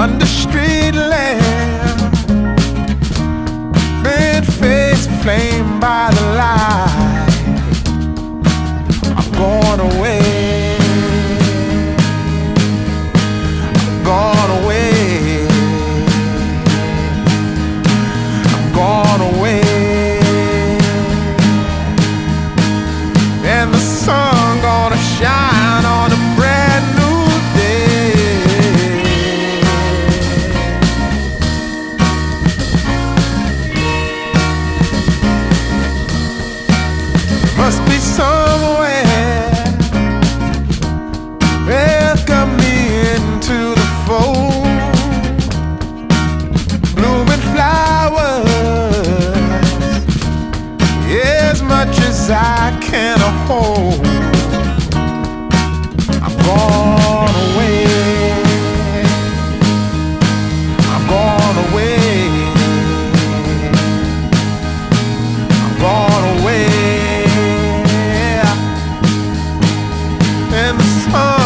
under street lamp, mid-face flamed by the light. I'm going away, I'm gone away, I'm gone away. And the sun gonna shine on a brand new day. Must be somewhere welcome me into the fold. Blooming flowers, as much as I can hold. I'm gone away, I'm gone away, I'm gone away. And the sun